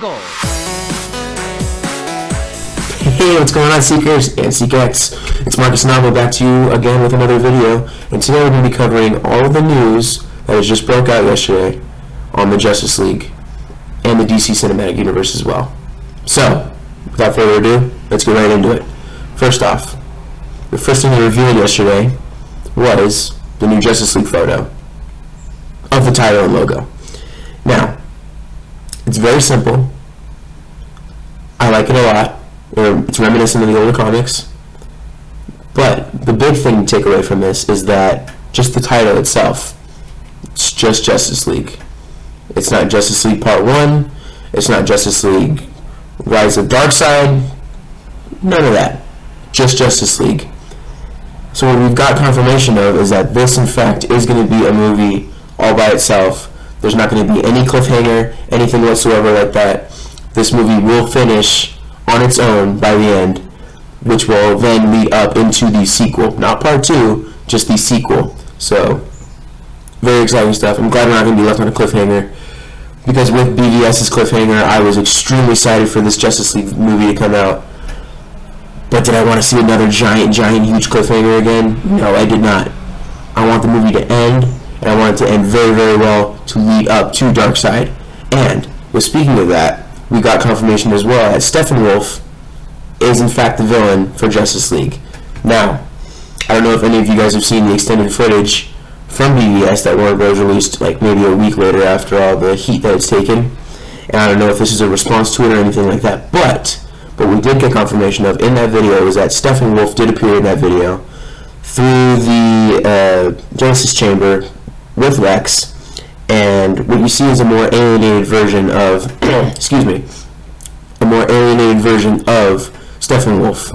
go. Hey, what's going on, Seekers and Seekettes? It's Marcus Novel back to you again with another video, and today we're going to be covering all of the news that has just broke out yesterday on the Justice League and the DC Cinematic Universe as well. So, without further ado, let's get right into it. First off, the first thing they revealed yesterday was the new Justice League photo of the title and logo. Now, it's very simple. I like it a lot. It's reminiscent of the older comics. But the big thing to take away from this is that just the title itself, it's just Justice League. It's not Justice League Part 1. It's not Justice League Rise of Darkseid. None of that. Just Justice League. So what we've got confirmation of is that this, in fact, is going to be a movie all by itself. There's not going to be any cliffhanger, anything whatsoever like that. This movie will finish on its own by the end, which will then lead up into the sequel. Not part 2, just the sequel. So, very exciting stuff. I'm glad we're not going to be left on a cliffhanger, because with BVS's cliffhanger, I was extremely excited for this Justice League movie to come out. But did I want to see another giant, huge cliffhanger again? No, I did not. I want the movie to end, and I want it to end very, very well to lead up to Darkseid. And, speaking of that, we got confirmation as well that Steppenwolf is in fact the villain for Justice League. Now, I don't know if any of you guys have seen the extended footage from BVS that Warner Bros. Released like maybe a week later after all the heat that it's taken. And I don't know if this is a response to it or anything like that. But we did get confirmation of in that video is that Steppenwolf did appear in that video through the Genesis Chamber with Lex. And what you see is a more alienated version of, Steppenwolf.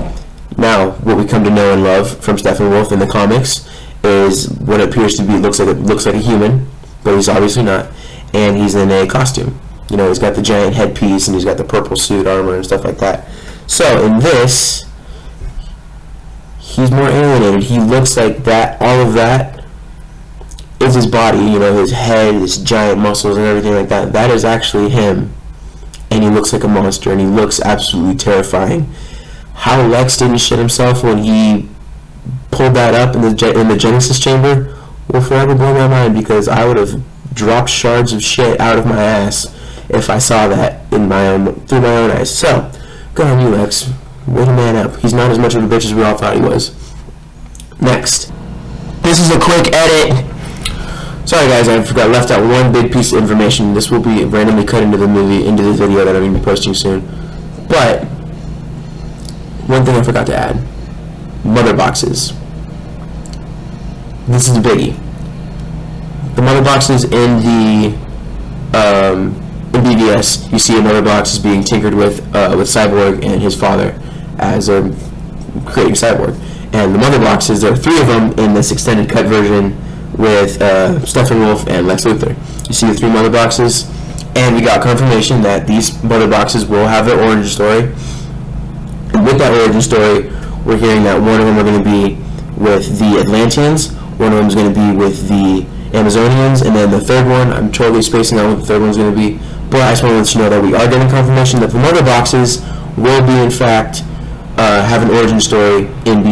Now, what we come to know and love from Steppenwolf in the comics is what appears to be looks like a human, but he's obviously not, and he's in a costume. You know, he's got the giant headpiece and he's got the purple suit armor and stuff like that. So in this, he's more alienated. He looks like that. All of that is his body, you know, his head, his giant muscles and everything like that. That is actually him. And he looks like a monster, and he looks absolutely terrifying. How Lex didn't shit himself when he pulled that up in the Genesis Chamber will forever blow my mind, because I would have dropped shards of shit out of my ass if I saw that through my own eyes. So, good on you, Lex. Way to man up. He's not as much of a bitch as we all thought he was. Next. This is a quick edit. Sorry guys, I left out one big piece of information. This will be randomly cut into the video that I'm going to be posting soon. But, one thing I forgot to add. Mother boxes. This is a biggie. The mother boxes in BVS, you see a mother box is being tinkered with Cyborg and his father as they're creating Cyborg. And the mother boxes, there are 3 of them in this extended cut version with Steppenwolf and Lex Luthor. You see the 3 mother boxes, and we got confirmation that these mother boxes will have their origin story. And with that origin story, we're hearing that one of them are going to be with the Atlanteans, one of them is going to be with the Amazonians, and then the third one, I'm totally spacing out what the third one's going to be, but I just want to let you know that we are getting confirmation that the mother boxes will be in fact have an origin story in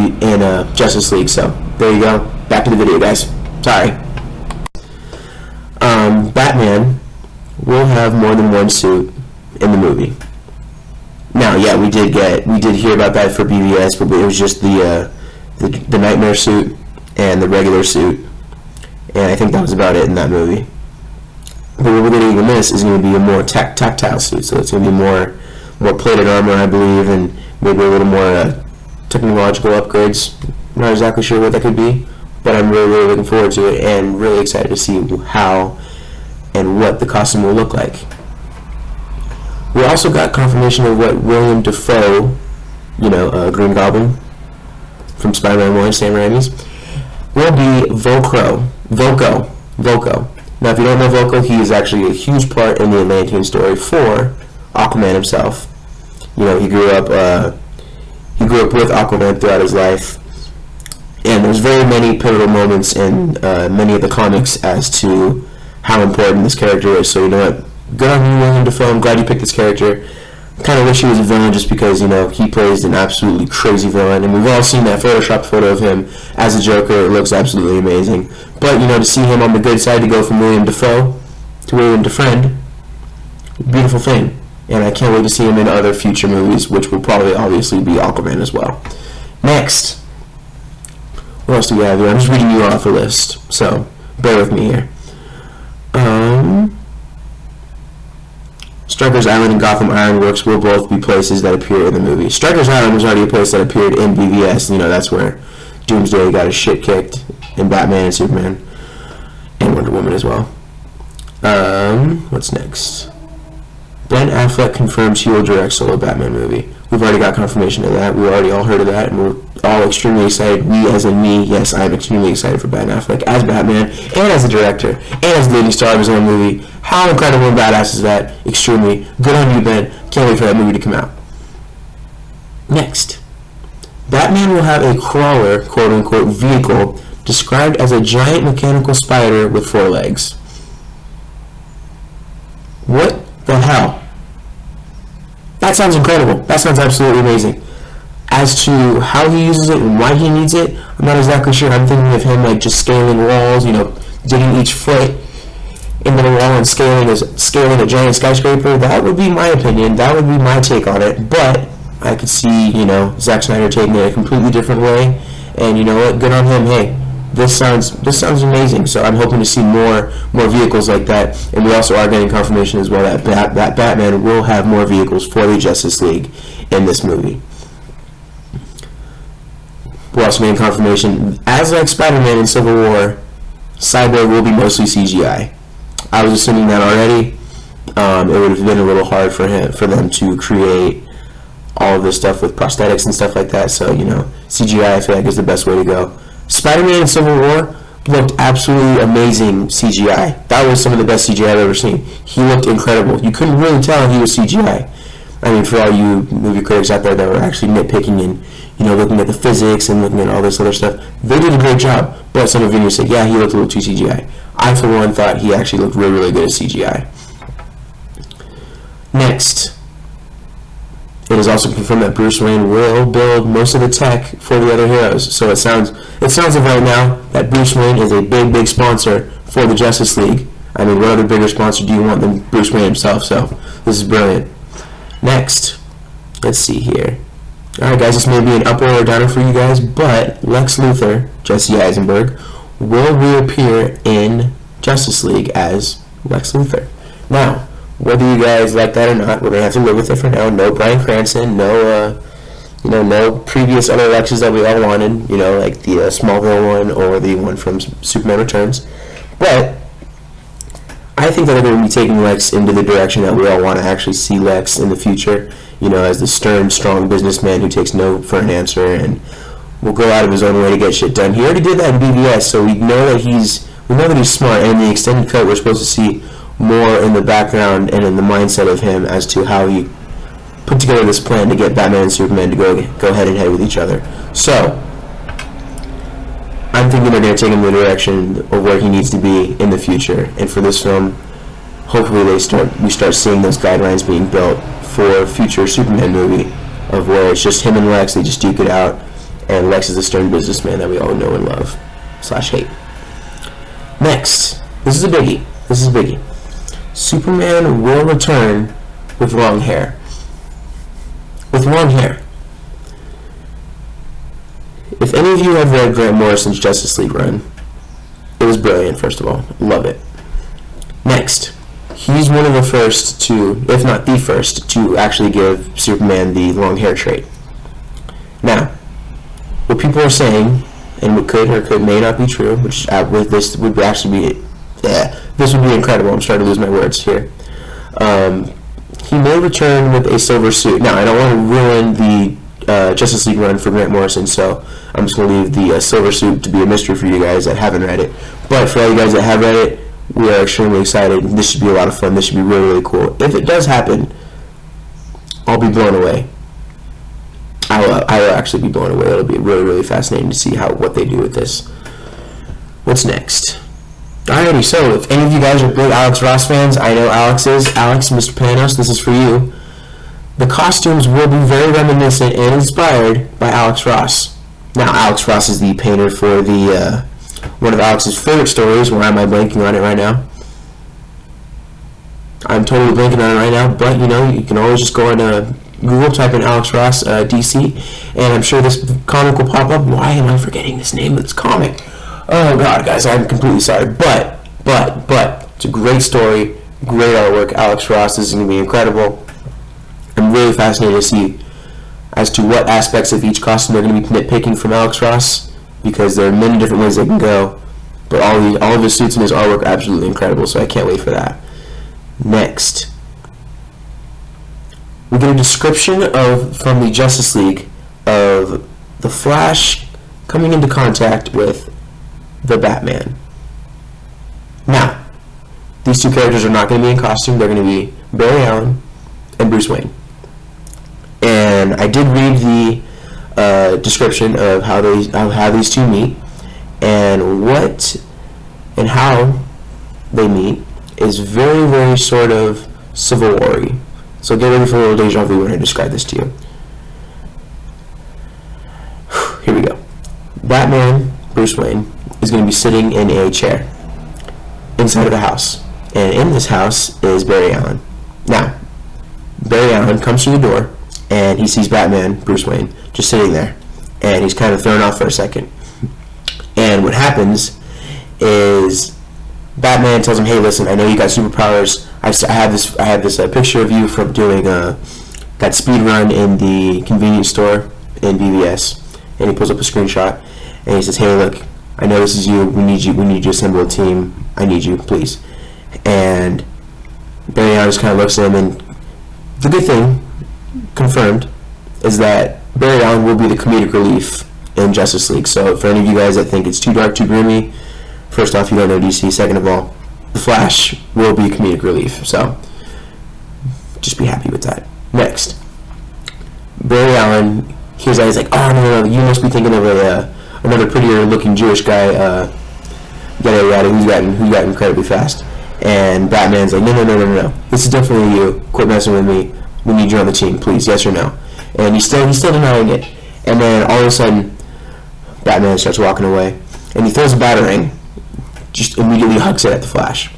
Justice League. So there you go. Back to the video, guys. Sorry. Batman will have more than one suit in the movie. Now, yeah, we did hear about that for BVS, but it was just the Nightmare suit and the regular suit, and I think that was about it in that movie. But what we're getting in this is going to be a more tactile suit, so it's going to be more plated armor, I believe, and maybe a little more technological upgrades. I'm not exactly sure what that could be, but I'm really looking forward to it and really excited to see how and what the costume will look like. We also got confirmation of what William Dafoe, Green Goblin from Spider-Man 1, Sam Raimi's, will be Volko. Now, if you don't know Volko, he is actually a huge part in the Atlantean story for Aquaman himself. You know, he grew up with Aquaman throughout his life, and there's very many pivotal moments in many of the comics as to how important this character is. So you know what? good on you, William Dafoe. I'm glad you picked this character. Kind of wish he was a villain just because, he plays an absolutely crazy villain, and we've all seen that Photoshopped photo of him as a Joker. It looks absolutely amazing. But, to see him on the good side, to go from William Dafoe to William Defriend, beautiful thing. And I can't wait to see him in other future movies, which will probably obviously be Aquaman as well. Next, what else do we have here? I'm just reading you off a list, so bear with me here. Stryker's Island and Gotham Ironworks will both be places that appear in the movie. Stryker's Island was already a place that appeared in BVS. That's where Doomsday got his shit kicked in Batman and Superman, and Wonder Woman as well. What's next? Ben Affleck confirms he will direct solo Batman movie. We've already got confirmation of that. We already all heard of that, and we're all extremely excited. We, as in me, yes, I am extremely excited for Ben Affleck as Batman and as a director and as the leading star of his own movie. How incredible and badass is that? Extremely. Good on you, Ben. Can't wait for that movie to come out. Next, Batman will have a crawler, quote-unquote, vehicle described as a giant mechanical spider with 4 legs. What the hell? That sounds incredible. That sounds absolutely amazing. As to how he uses it and why he needs it, I'm not exactly sure. I'm thinking of him like just scaling walls, digging each foot into the wall and scaling a giant skyscraper. That would be my opinion. That would be my take on it. But I could see, Zack Snyder taking it a completely different way. And you know what? Good on him. Hey, this sounds amazing. So I'm hoping to see more vehicles like that. And we also are getting confirmation as well that Batman will have more vehicles for the Justice League in this movie. We're also getting confirmation, as like Spider-Man in Civil War, Cyborg will be mostly CGI. I was assuming that already. It would have been a little hard for them to create all of this stuff with prosthetics and stuff like that. So CGI I feel like is the best way to go. Spider-Man in Civil War looked absolutely amazing CGI. That was some of the best CGI I've ever seen. He looked incredible. You couldn't really tell he was CGI. I mean, for all you movie critics out there that were actually nitpicking and looking at the physics and looking at all this other stuff, they did a great job. But some of you said, yeah, he looked a little too CGI. I, for one, thought he actually looked really, really good at CGI. Next, it is also confirmed that Bruce Wayne will build most of the tech for the other heroes. So it sounds like right now that Bruce Wayne is a big, big sponsor for the Justice League. I mean, what other bigger sponsor do you want than Bruce Wayne himself? So this is brilliant. Next, let's see here. Alright guys, this may be an up or a downer for you guys, but Lex Luthor, Jesse Eisenberg, will reappear in Justice League as Lex Luthor. Now, whether you guys like that or not, we're going to have to live with it for now. No Bryan Cranston, no previous other Lexes that we all wanted, like the Smallville one or the one from Superman Returns. But I think that they're going to be taking Lex into the direction that we all want to actually see Lex in the future, as the stern, strong businessman who takes no for an answer and will go out of his own way to get shit done. He already did that in BVS, so we know that he's smart, and in the extended cut we're supposed to see more in the background and in the mindset of him as to how he put together this plan to get Batman and Superman to go head and head with each other. So I'm thinking they're going to take him in the direction of where he needs to be in the future. And for this film, hopefully we start seeing those guidelines being built for a future Superman movie of where it's just him and Lex, they just duke it out, and Lex is the stern businessman that we all know and love / hate. Next, this is a biggie. Superman will return with long hair. If any of you have read Grant Morrison's Justice League run, it was brilliant, first of all. Love it. Next, he's one of the first to, if not the first, to actually give Superman the long hair trait. Now, what people are saying, and what could or may not be true, which this would actually be, this would be incredible. I'm starting to lose my words here. He may return with a silver suit. Now, I don't want to ruin the Justice League run for Grant Morrison, so I'm just going to leave the silver suit to be a mystery for you guys that haven't read it. But for all you guys that have read it, we are extremely excited. This should be a lot of fun. This should be really, really cool. If it does happen, I'll be blown away. I will actually be blown away. It'll be really, really fascinating to see what they do with this. What's next? Alrighty, so if any of you guys are big Alex Ross fans, I know Alex is. Alex, Mr. Panos, this is for you. The costumes will be very reminiscent and inspired by Alex Ross. Now, Alex Ross is the painter for the one of Alex's favorite stories. Why am I blanking on it right now? I'm totally blanking on it right now, but you can always just go on Google, type in Alex Ross DC, and I'm sure this comic will pop up. Why am I forgetting this name of this comic? Oh God, guys, I'm completely sorry. But it's a great story, great artwork. Alex Ross, this is going to be incredible. I'm really fascinated to see as to what aspects of each costume they're going to be nitpicking from Alex Ross, because there are many different ways they can go. But all of his suits and his artwork are absolutely incredible, so I can't wait for that. Next, we get a description from the Justice League of the Flash coming into contact with the Batman. Now, these two characters are not going to be in costume. They're going to be Barry Allen and Bruce Wayne. And I did read the description of how these two meet, and what and how they meet is very, very sort of Civil War-y. So get ready for a little deja vu when I describe this to you. Here we go. Batman, Bruce Wayne, is going to be sitting in a chair inside of a house. And in this house is Barry Allen. Now, Barry Allen comes through the door, and he sees Batman, Bruce Wayne, just sitting there. And he's kind of thrown off for a second. And what happens is Batman tells him, "Hey, listen, I know you got superpowers. I have this picture of you from doing that speed run in the convenience store in BVS." And he pulls up a screenshot, and he says, "Hey, look, I know this is you. We need you to assemble a team. I need you, please." And Barry Allen just kind of looks at him, and the good thing, confirmed, is that Barry Allen will be the comedic relief in Justice League. So for any of you guys that think it's too dark, too gloomy, first off, you don't know DC. Second of all, the Flash will be comedic relief. So just be happy with that. Next, Barry Allen hears that. He's like, "Oh no, you must be thinking of another prettier looking Jewish guy, yada yada, who's gotten incredibly fast." And Batman's like, no, this is definitely you. Quit messing with me. We need you on the team, please. Yes or no? And he's still denying it. And then all of a sudden, Batman starts walking away, and he throws a batarang, just immediately hucks it at the Flash.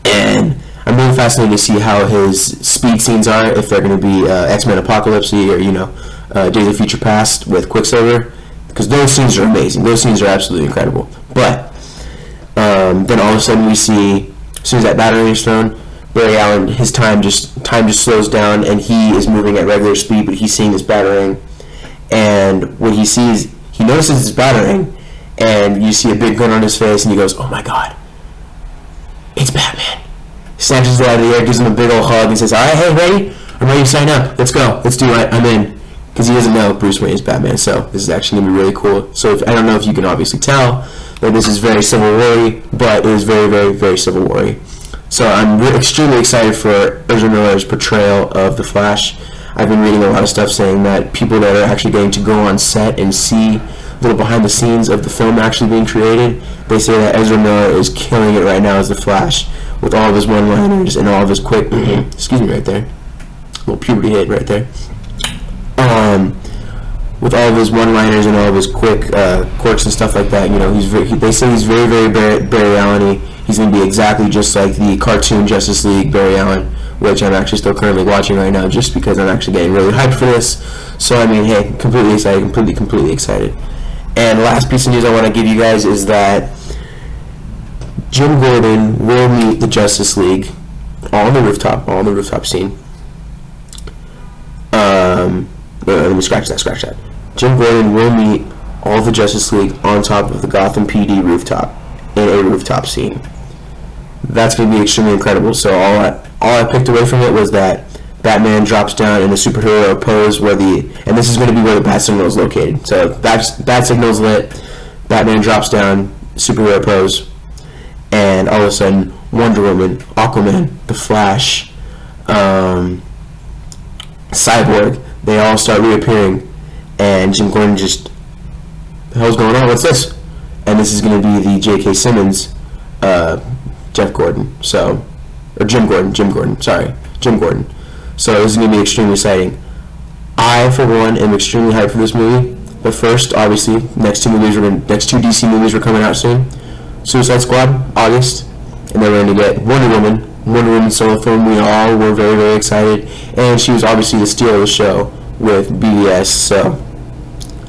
And I'm really fascinated to see how his speed scenes are, if they're going to be X-Men Apocalypse or Days of Future Past with Quicksilver, because those scenes are amazing. Those scenes are absolutely incredible. But then all of a sudden we see, as soon as that batarang is thrown, Barry Allen, his time just slows down, and he is moving at regular speed, but he's seeing this batarang, and what he sees, he notices this batarang, and you see a big grin on his face, and he goes, "Oh my God, it's Batman!" He snatches it out of the air, gives him a big old hug, and says, "All right, hey, ready? I'm ready to sign up. Let's go. Let's do it. I'm in." Because he doesn't know Bruce Wayne is Batman, so this is actually going to be really cool. So I don't know if you can obviously tell that this is very Civil War-y, but it is very, very, very Civil War-y. So I'm extremely excited for Ezra Miller's portrayal of the Flash. I've been reading a lot of stuff saying that people that are actually getting to go on set and see a little behind the scenes of the film actually being created, they say that Ezra Miller is killing it right now as the Flash, with all of his one-liners and all of his quick, excuse me right there, a little puberty hit right there, with all of his one-liners and all of his quick quirks and stuff like that. They say he's very, very Barry Allen-y. He's going to be exactly just like the cartoon Justice League Barry Allen, which I'm actually still currently watching right now, just because I'm actually getting really hyped for this. So I mean, hey, completely excited, completely excited. And last piece of news I want to give you guys is that Jim Gordon will meet the Justice League on the rooftop scene. Let me scratch that. Jim Gordon will meet all the Justice League on top of the Gotham PD rooftop in a rooftop scene. That's going to be extremely incredible. So all I picked away from it was that Batman drops down in a superhero pose and this is going to be where the bat signal is located. So bat signal's lit, Batman drops down, superhero pose, and all of a sudden Wonder Woman, Aquaman, the Flash, Cyborg, they all start reappearing, and Jim Gordon just, "The hell's going on? What's this?" And this is going to be the J.K. Simmons Jeff Gordon. So, or Jim Gordon. Sorry, Jim Gordon. So this is gonna be extremely exciting. I, for one, am extremely hyped for this movie. But first, obviously, next two DC movies are coming out soon. Suicide Squad, August, and then we're going to get Wonder Woman solo film. We all were very, very excited, and she was obviously the steal of the show with BVS, so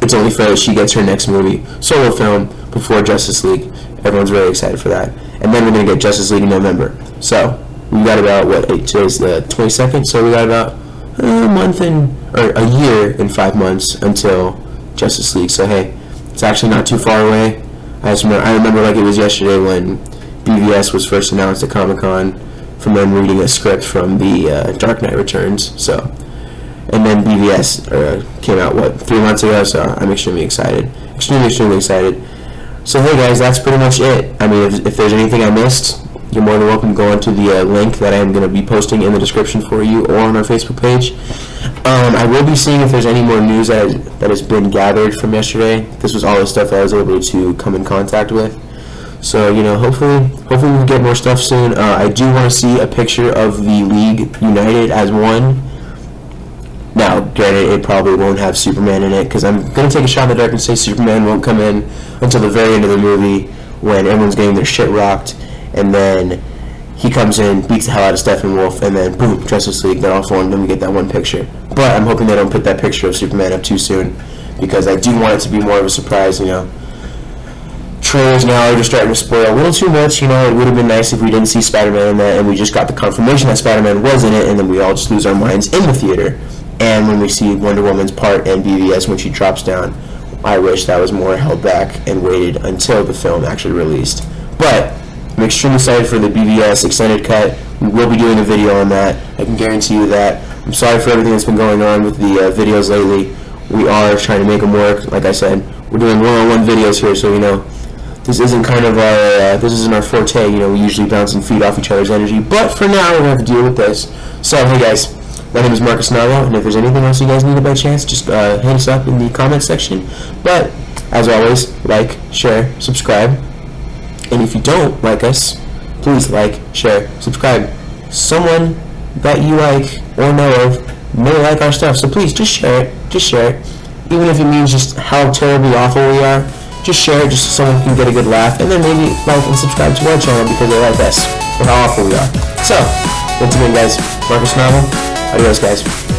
it's only fair that she gets her next movie solo film before Justice League. Everyone's very excited for that. And then we're going to get Justice League in November. So we got about, today's the 22nd, so we got about a year and 5 months until Justice League. So hey, it's actually not too far away. I remember like it was yesterday when BVS was first announced at Comic-Con from them reading a script from the Dark Knight Returns. So, and then BVS came out 3 months ago. So I'm extremely excited, extremely excited. So hey guys, that's pretty much it. I mean, if there's anything I missed, you're more than welcome to go onto the link that I am going to be posting in the description for you or on our Facebook page. I will be seeing if there's any more news that has been gathered from yesterday. This was all the stuff that I was able to come in contact with. So, hopefully we'll get more stuff soon. I do want to see a picture of the League United as one. Now, granted, it probably won't have Superman in it, because I'm going to take a shot in the dark and say Superman won't come in until the very end of the movie when everyone's getting their shit rocked, and then he comes in, beats the hell out of Steppenwolf, and then boom, Justice League, they're all formed, and we get that one picture. But I'm hoping they don't put that picture of Superman up too soon, because I do want it to be more of a surprise, Trailers now are just starting to spoil a little too much, it would have been nice if we didn't see Spider-Man in that, and we just got the confirmation that Spider-Man was in it, and then we all just lose our minds in the theater. And when we see Wonder Woman's part in BVS when she drops down, I wish that was more held back and waited until the film actually released. But I'm extremely excited for the BVS extended cut. We will be doing a video on that. I can guarantee you that. I'm sorry for everything that's been going on with the videos lately. We are trying to make them work. Like I said, we're doing one-on-one videos here, so this isn't this isn't our forte. We usually bounce and feed off each other's energy. But for now, we're gonna have to deal with this. So hey guys, my name is Marcus Navo, and if there's anything else you guys need by chance, just hit us up in the comment section. But as always, like, share, subscribe. And if you don't like us, please like, share, subscribe. Someone that you like or know of may like our stuff, so please just share it. Just share it. Even if it means just how terribly awful we are, just share it just so someone can get a good laugh, and then maybe like and subscribe to our channel because they like us for how awful we are. So, once again guys, Marcus Navo, adios guys.